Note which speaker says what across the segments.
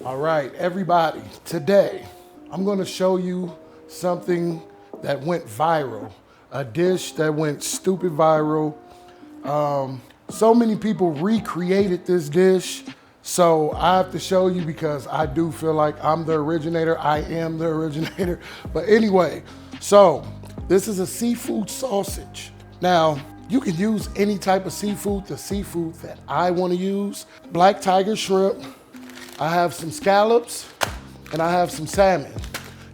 Speaker 1: All right, everybody, today I'm gonna show you something that went viral, a dish that went stupid viral. So many people recreated this dish, so I have to show you because I do feel like I'm the originator. I am the originator. But anyway, so this is a seafood sausage. Now, you can use any type of seafood, the seafood that I want to use. Black tiger shrimp, I have some scallops, and I have some salmon.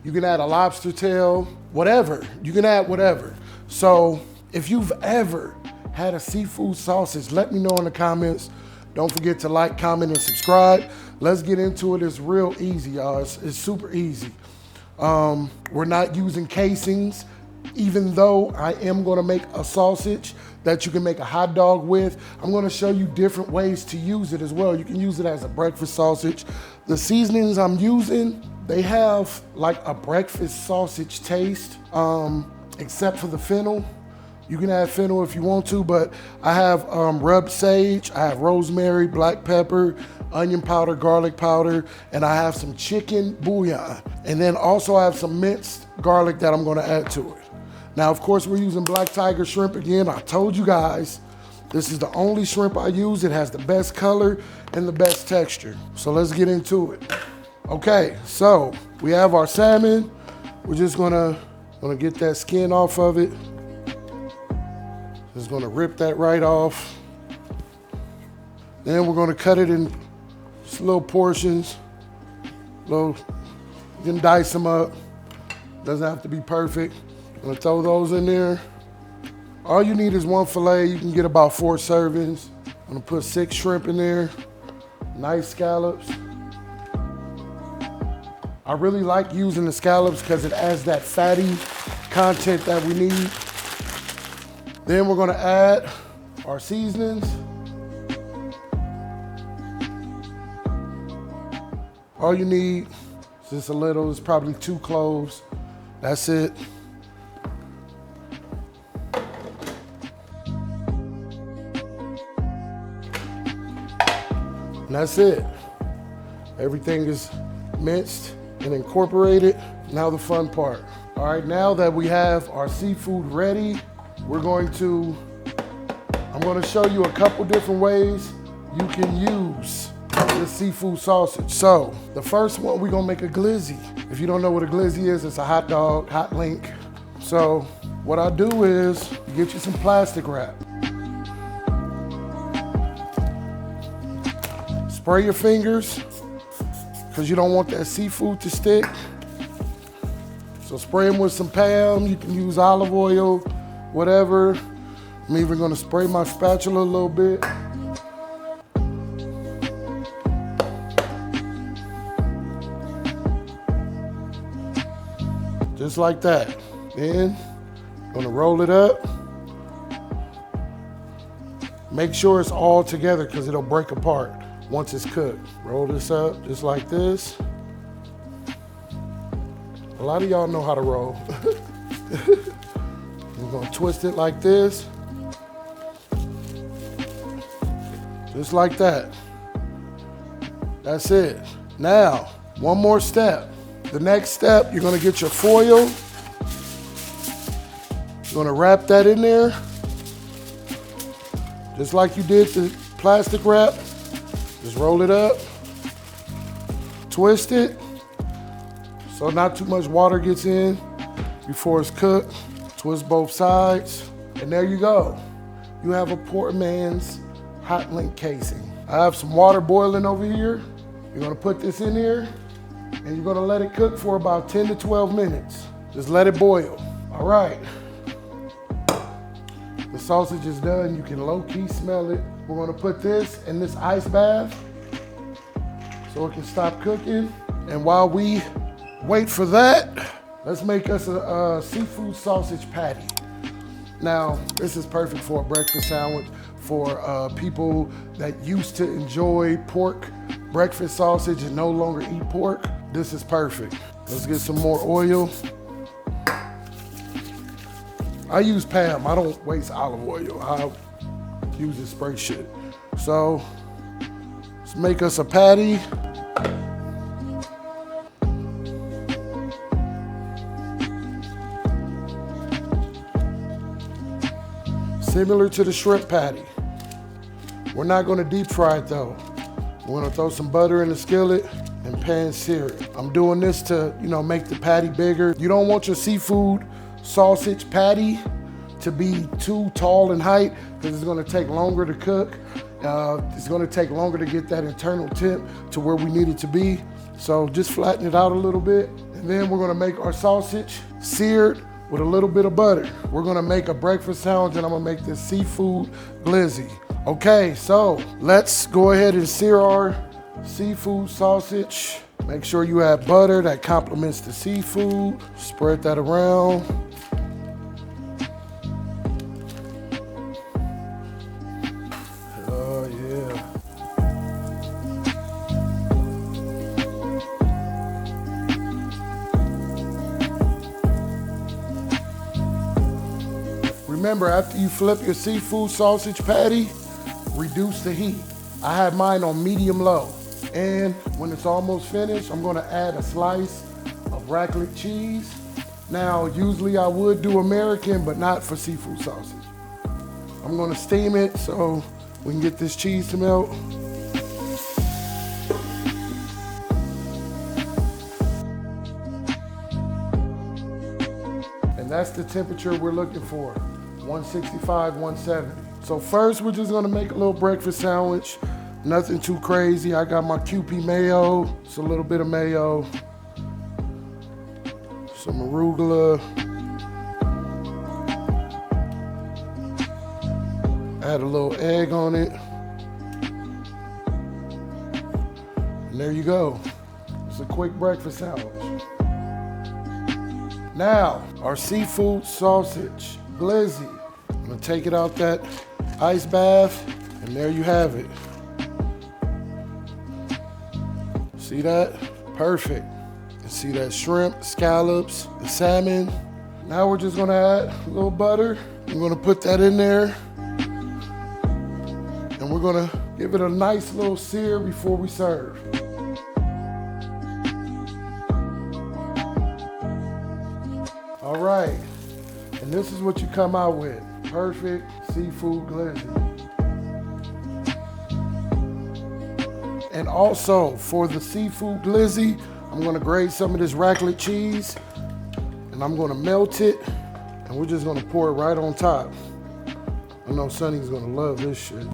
Speaker 1: You can add a lobster tail, whatever. You can add whatever. So if you've ever had a seafood sausage, let me know in the comments. Don't forget to like, comment, and subscribe. Let's get into it. It's real easy, y'all. It's super easy. We're not using casings, even though I am gonna make a sausage that you can make a hot dog with. I'm gonna show you different ways to use it as well. You can use it as a breakfast sausage. The seasonings I'm using, they have like a breakfast sausage taste, except for the fennel. You can add fennel if you want to, but I have rubbed sage, I have rosemary, black pepper, onion powder, garlic powder, and I have some chicken bouillon. And then also I have some minced garlic that I'm gonna add to it. Now, of course, we're using black tiger shrimp again. I told you guys, this is the only shrimp I use. It has the best color and the best texture. So let's get into it. Okay, so we have our salmon. We're just gonna get that skin off of it. Just gonna rip that right off. Then we're gonna cut it in just little portions. You can dice them up. Doesn't have to be perfect. I'm gonna throw those in there. All you need is one fillet. You can get about 4 servings. I'm gonna put 6 shrimp in there. Nice scallops. I really like using the scallops because it adds that fatty content that we need. Then we're gonna add our seasonings. All you need is just a little, it's probably 2 cloves. That's it. And that's it. Everything is minced and incorporated. Now the fun part. All right, now that we have our seafood ready, I'm going to show you a couple different ways you can use this seafood sausage. So the first one, we're gonna make a glizzy. If you don't know what a glizzy is, it's a hot dog, hot link. So what I do is you get you some plastic wrap. Spray your fingers because you don't want that seafood to stick. So spray them with some Pam. You can use olive oil, whatever. I'm even gonna spray my spatula a little bit. Just like that. Then I'm gonna roll it up. Make sure it's all together because it'll break apart once it's cooked. Roll this up just like this. A lot of y'all know how to roll. We're gonna twist it like this. Just like that. That's it. Now, one more step. The next step, you're gonna get your foil. You're gonna wrap that in there. Just like you did the plastic wrap. Just roll it up, twist it, so not too much water gets in before it's cooked. Twist both sides, and there you go. You have a poor man's hot link casing. I have some water boiling over here. You're gonna put this in here, and you're gonna let it cook for about 10 to 12 minutes. Just let it boil. All right. The sausage is done. You can low-key smell it. We're gonna put this in this ice bath so it can stop cooking. And while we wait for that, let's make us a seafood sausage patty. Now, this is perfect for a breakfast sandwich for people that used to enjoy pork breakfast sausage and no longer eat pork. This is perfect. Let's get some more oil. I use Pam, I don't waste olive oil. I use the spray shit. So let's make us a patty. Similar to the shrimp patty. We're not gonna deep fry it though. We're gonna throw some butter in the skillet and pan sear it. I'm doing this to, make the patty bigger. You don't want your seafood sausage patty to be too tall in height because it's gonna take longer to cook. It's gonna take longer to get that internal temp to where we need it to be. So just flatten it out a little bit. And then we're gonna make our sausage seared with a little bit of butter. We're gonna make a breakfast sandwich and I'm gonna make this seafood glizzy. Okay, so let's go ahead and sear our seafood sausage. Make sure you add butter that complements the seafood. Spread that around. Oh yeah. Remember, after you flip your seafood sausage patty, reduce the heat. I have mine on medium low. And when it's almost finished, I'm gonna add a slice of raclette cheese. Now, usually I would do American, but not for seafood sausage. I'm gonna steam it so we can get this cheese to melt. And that's the temperature we're looking for, 165, 170. So first, we're just gonna make a little breakfast sandwich. Nothing too crazy. I got my QP mayo. It's a little bit of mayo. Some arugula. Add a little egg on it. And there you go. It's a quick breakfast sandwich. Now, our seafood sausage, glizzy. I'm gonna take it out that ice bath, and there you have it. See that? Perfect. And see that shrimp, scallops, the salmon. Now we're just gonna add a little butter. We're gonna put that in there. And we're gonna give it a nice little sear before we serve. All right, and this is what you come out with. Perfect seafood glizzy. And also for the seafood glizzy, I'm gonna grate some of this raclette cheese and I'm gonna melt it and we're just gonna pour it right on top. I know Sonny's gonna love this shit.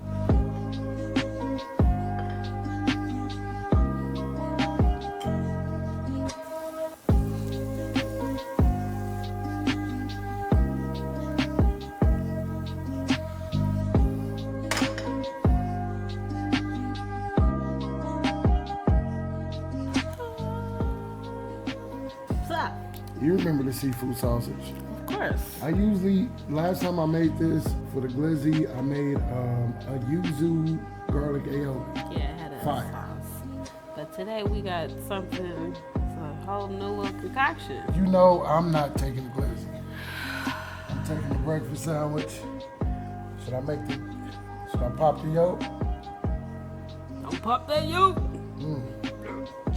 Speaker 1: You remember the seafood sausage?
Speaker 2: Of course.
Speaker 1: I usually, last time I made this for the glizzy, I made a yuzu garlic aioli.
Speaker 2: Yeah, it had a sauce. But today we got something, it's a whole new little concoction.
Speaker 1: You know I'm not taking the glizzy. I'm taking the breakfast sandwich. Should I pop the yolk?
Speaker 2: Don't pop that yolk.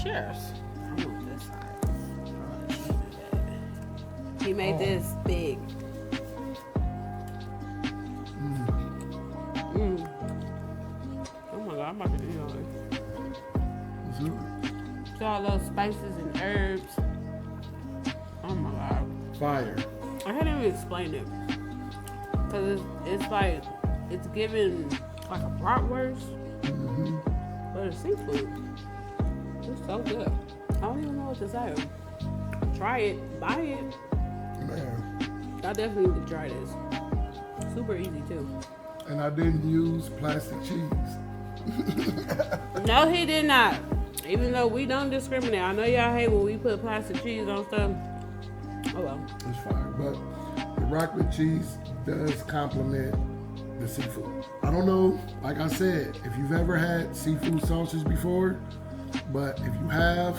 Speaker 2: Cheers. He made this big. Oh my God, I'm about to eat all this. See all those spices and herbs. Oh my God.
Speaker 1: Fire.
Speaker 2: I can't even explain it. Cause it's like, it's giving like a bratwurst, but it's seafood. It's so good. I don't even know what to say. Try it, buy it.
Speaker 1: Man.
Speaker 2: I definitely need to try this. Super easy too.
Speaker 1: And I didn't use plastic cheese.
Speaker 2: No, he did not. Even though we don't discriminate. I know y'all hate when we put plastic cheese on stuff. Oh well.
Speaker 1: It's fine. But the raclette cheese does complement the seafood. I don't know, like I said, if you've ever had seafood sausage before, but if you have,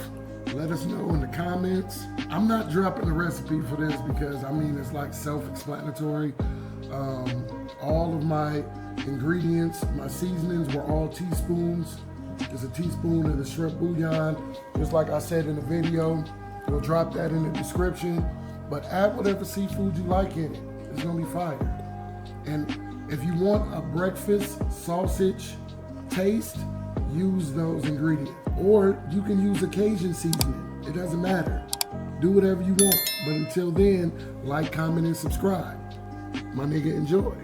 Speaker 1: let us know in the comments. I'm not dropping the recipe for this because, I mean, it's like self-explanatory. All of my ingredients, my seasonings were all teaspoons. There's a teaspoon of the shrimp bouillon. Just like I said in the video, we'll drop that in the description. But add whatever seafood you like in it. It's gonna be fire. And If you want a breakfast sausage taste, use those ingredients. Or you can use a Cajun seasoning. It doesn't matter. Do whatever you want. But until then, like, comment, and subscribe. My nigga, enjoy.